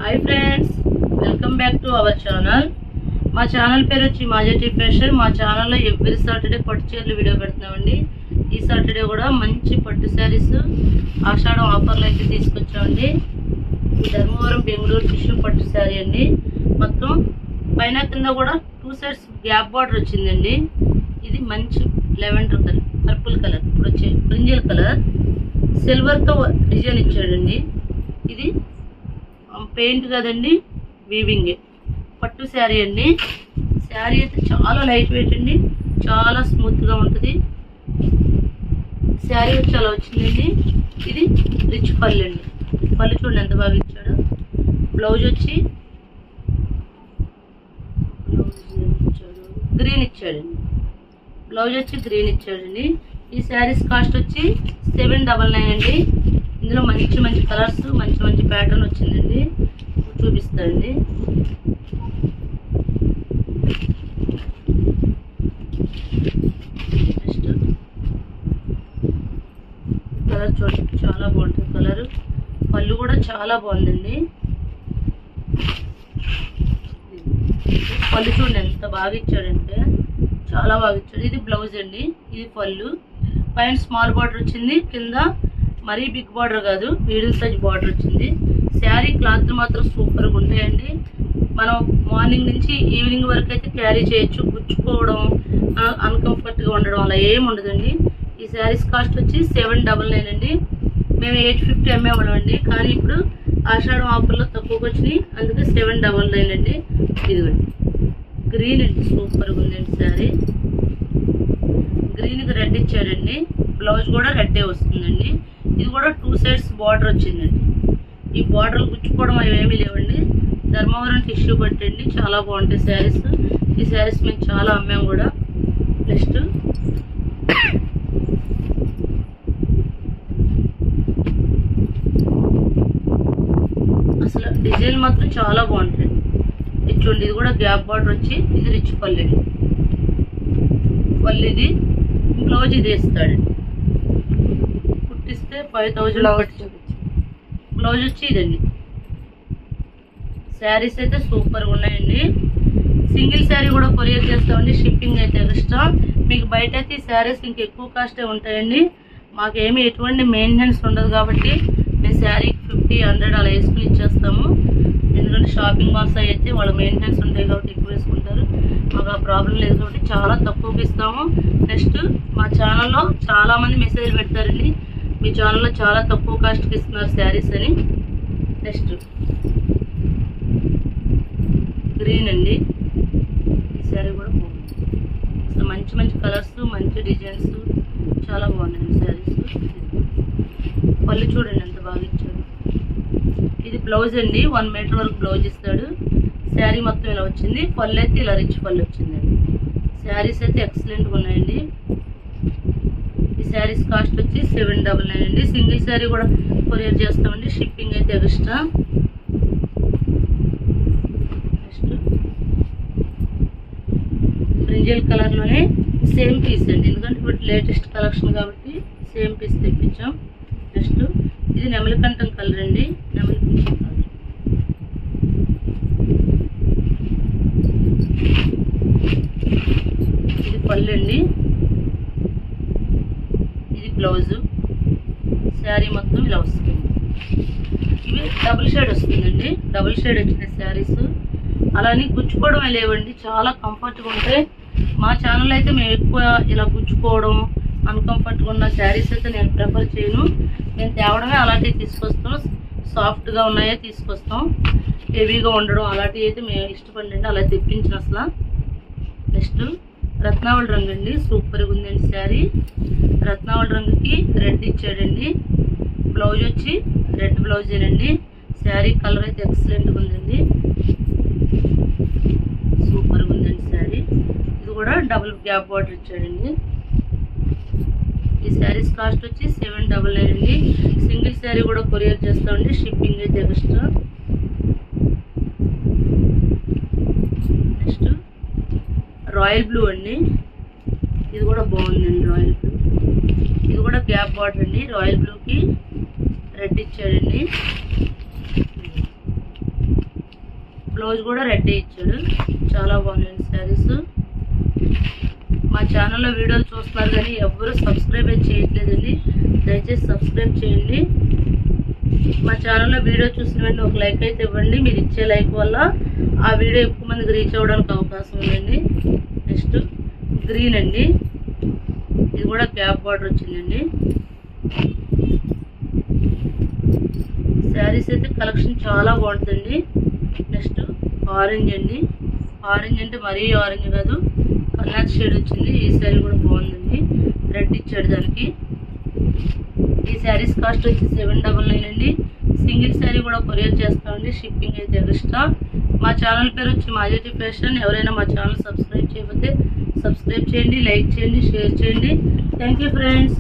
Hi friends, welcome back to our channel. మా channel పేరు వచ్చి మాజెటీ ఫ్యాషన్. మా ఛానల్లో ఎవ్రీ సాటర్డే పట్టు చీరలు వీడియో పెడుతున్నామండి. ఈ సాటర్డే కూడా మంచి పట్టు శారీస్ ఆషాఢం ఆఫర్లు అయితే తీసుకొచ్చామండి. ఈ ధర్మవరం బెంగళూరు టిష్యూ పట్టు శారీ అండి. మొత్తం పైన కింద కూడా 2 సైడ్స్ గ్యాప్ బార్డర్ వచ్చిందండి. ఇది మంచి లెవెండర్ కలర్, పర్పుల్ కలర్, ఇప్పుడు వచ్చే బ్రింజల్ కలర్, సిల్వర్తో డిజైన్ ఇచ్చాడండి. ఇది పెయింట్ కదండి, వీవింగ్ పట్టు శారీ అండి. శారీ అయితే చాలా లైట్ వెయిట్ అండి, చాలా స్మూత్గా ఉంటుంది. శారీ చాలా వచ్చిందండి. ఇది రిచ్ పళ్ళు అండి. పళ్ళు చూడండి ఎంత బాగా ఇచ్చాడు. బ్లౌజ్ వచ్చి గ్రీన్ ఇచ్చాడండి. బ్లౌజ్ వచ్చి గ్రీన్ ఇచ్చాడండి. ఈ శారీస్ కాస్ట్ వచ్చి 799 అండి. ఇందులో మంచి మంచి కలర్స్, మంచి మంచి ప్యాటర్న్ వచ్చిందండి. చూపిస్తాండి. నెక్స్ట్ కలర్ చూడండి, చాలా బాగుంటుంది కలర్. పళ్ళు కూడా చాలా బాగుందండి. పళ్ళు చూడండి ఎంత బాగా ఇచ్చాడంటే చాలా బాగా ఇచ్చాడు. ఇది బ్లౌజ్ అండి, ఇది పళ్ళు. పైన స్మాల్ బార్డర్ వచ్చింది, కింద మరీ బిగ్ బార్డర్ కాదు, మీడియం సైజ్ బార్డర్ వచ్చింది. శారీ క్లాత్ మాత్రం సూపర్గా ఉంటాయండి. మనం మార్నింగ్ నుంచి ఈవినింగ్ వరకు అయితే క్యారీ చేయొచ్చు. గుచ్చుకోవడం, అన్కంఫర్ట్గా ఉండడం అలా ఏమి ఉండదండి. ఈ శారీస్ కాస్ట్ వచ్చి 799 అండి. మేము 850 అమ్మేవాళ్ళం అండి, కానీ ఇప్పుడు ఆషాఢం ఆఫర్లో తక్కువకి వచ్చినాయి, అందుకే 799 అండి. ఇదిగోండి గ్రీన్ అండి, సూపర్గా ఉందండి శారీ. గ్రీన్కి రెడ్ ఇచ్చాడండి. బ్లౌజ్ కూడా రెడ్డే వస్తుందండి. ఇది కూడా 2 సైడ్స్ బార్డర్ వచ్చిందండి. ఈ బార్డర్లు గుచ్చుకోవడం అవి ఏమీ లేవండి. ధర్మవరం టిష్యూ పట్టండి, చాలా బాగుంటాయి శారీస్. ఈ శారీస్ మేము చాలా అమ్మాము కూడా. నెక్స్ట్ అసలు డిజైన్ మాత్రం చాలా బాగుంటుంది. ఇది చూడండి, ఇది కూడా గ్యాప్ బార్డర్ వచ్చి, ఇది రిచ్ పళ్ళు అండి. పళ్ళు ఇది, బ్లౌజ్ ఇది వేస్తాడండి. కుట్టిస్తే 5000. బ్లౌజ్ వచ్చి ఇదండి. శారీస్ అయితే సూపర్గా ఉన్నాయండి. సింగిల్ శారీ కూడా కొరియర్ చేస్తామండి, షిప్పింగ్ అయితే ఎక్స్ట్రా. మీకు బయట అయితే ఈ శారీస్ ఇంక ఎక్కువ కాస్టే ఉంటాయండి. మాకేమీ ఎటువంటి మెయింటెనెన్స్ ఉండదు కాబట్టి మేము శారీకి 50-100 అలా వేసుకుని ఇచ్చేస్తాము. ఎందుకంటే షాపింగ్ మాల్స్ అయితే వాళ్ళ మెయింటెనెన్స్ ఉంటాయి కాబట్టి ఎక్కువ వేసుకుంటారు. మాకు ఆ ప్రాబ్లం లేదు కాబట్టి చాలా తక్కువకి ఇస్తాము. నెక్స్ట్ మా ఛానల్లో చాలామంది మెసేజ్ పెడతారండి, మీ ఛానల్లో చాలా తక్కువ కాస్ట్కి ఇస్తున్నారు శారీస్ అని. నెక్స్ట్ గ్రీన్ అండి. ఈ శారీ కూడా బాగుంది. అసలు మంచి మంచి కలర్స్, మంచి డిజైన్స్, చాలా బాగున్నాయి శారీస్. పళ్ళు చూడండి ఎంత బాగా ఇచ్చాడు. ఇది బ్లౌజ్ అండి, 1 మీటర్ వరకు బ్లౌజ్ ఇస్తాడు. శారీ మొత్తం ఇలా వచ్చింది. పళ్ళు అయితే ఇలా రిచ్ పళ్ళు వచ్చిందండి. శారీస్ అయితే ఎక్సలెంట్గా ఉన్నాయండి. ఈ శారీస్ కాస్ట్ వచ్చి 799 అండి. సింగిల్ శారీ కూడా కొరియర్ చేస్తామండి, షిప్పింగ్ అయితే ఎక్స్ట్రా. నెక్స్ట్ బ్రింజల్ కలర్లోనే సేమ్ పీస్ అండి, ఎందుకంటే ఇప్పుడు లేటెస్ట్ కలెక్షన్ కాబట్టి సేమ్ పీస్ తెప్పించాం. నెక్స్ట్ ఇది నెమలికంఠం కలర్ అండి, నెమలికంఠం కలర్. ఇది పళ్ళు అండి, ఇది బ్లౌజు. శారీ మొత్తం ఇలా వస్తుంది. ఇవి డబుల్ షేడ్ వస్తుందండి, డబుల్ షేడ్ వచ్చిన శారీస్. అలానే గుచ్చుకోవడమే లేవండి, చాలా కంఫర్ట్గా ఉంటాయి. మా ఛానల్ అయితే మేము ఎక్కువ ఇలా గుచ్చుకోవడం, అన్కంఫర్ట్గా ఉన్న శారీస్ అయితే నేను ప్రిఫర్ చేయను. మేము తేవడమే అలాంటివి తీసుకొస్తాం. సాఫ్ట్గా ఉన్నాయే తీసుకొస్తాం, హెవీగా ఉండడం అలాంటివి అయితే మేము ఇష్టపడండి, అలా తెప్పించిన అసలు. నెక్స్ట్ రత్నావళి రంగు అండి, సూపర్గా ఉందండి శారీ. రత్నావళి రంగుకి రెడ్ ఇచ్చాడండి. బ్లౌజ్ వచ్చి రెడ్ బ్లౌజేనండి. శారీ కలర్ అయితే ఎక్సలెంట్గా ఉందండి, సూపర్గా ఉందండి శారీ. ఇది కూడా డబుల్ గ్యాప్ బార్డర్ ఇచ్చాడండి. ఈ శారీస్ కాస్ట్ వచ్చి 799 అండి. సింగిల్ శారీ కూడా కొరియర్ చేస్తామండి, షిప్పింగ్ అయితే ఎక్స్ట్రా. నెక్స్ట్ రాయల్ బ్లూ అండి, ఇది కూడా బాగుందండి. రాయల్ బ్లూ, ఇది కూడా గ్యాప్ బార్డర్ అండి. రాయల్ బ్లూకి రెడ్ ఇచ్చాడండి. బ్లౌజ్ కూడా రెడ్ ఇచ్చాడు. చాలా బాగున్నాయండి శారీస్. మా ఛానల్లో వీడియోలు చూస్తున్నారు కానీ ఎవరు సబ్స్క్రైబ్ అయితే చేయట్లేదండి. దయచేసి సబ్స్క్రైబ్ చేయండి. మా ఛానల్లో వీడియో చూసిన వెంటనే ఒక లైక్ అయితే ఇవ్వండి. మీరు ఇచ్చే లైక్ వల్ల ఆ వీడియో ఎక్కువ మందికి రీచ్ అవ్వడానికి అవకాశం ఉందండి. నెక్స్ట్ గ్రీన్ అండి, ఇది కూడా గ్యాప్ బార్డర్ వచ్చిందండి. శారీస్ అయితే కలెక్షన్ చాలా బాగుంటుందండి. నెక్స్ట్ ఆరెంజ్ అండి, ఆరెంజ్ అంటే మరీ ఆరెంజ్ కాదు, కలర్ షేడ్ వచ్చింది. ఈ శారీ కూడా బాగుందండి, రెడ్ ఇచ్చాడు దానికి. ఈ శారీస్ కాస్ట్ వచ్చి 799 అండి. సింగిల్ శారీ కూడా కొరియర్ చేస్తామండి, షిప్పింగ్ అయితే ఎక్స్ట్రా. మా ఛానల్ పేరు వచ్చి మాజెటీ ఫ్యాషన్. ఎవరైనా మా ఛానల్ సబ్స్క్రైబ్ చేయకపోతే సబ్స్క్రైబ్ చేయండి, లైక్ చేయండి, షేర్ చేయండి. Thank you friends.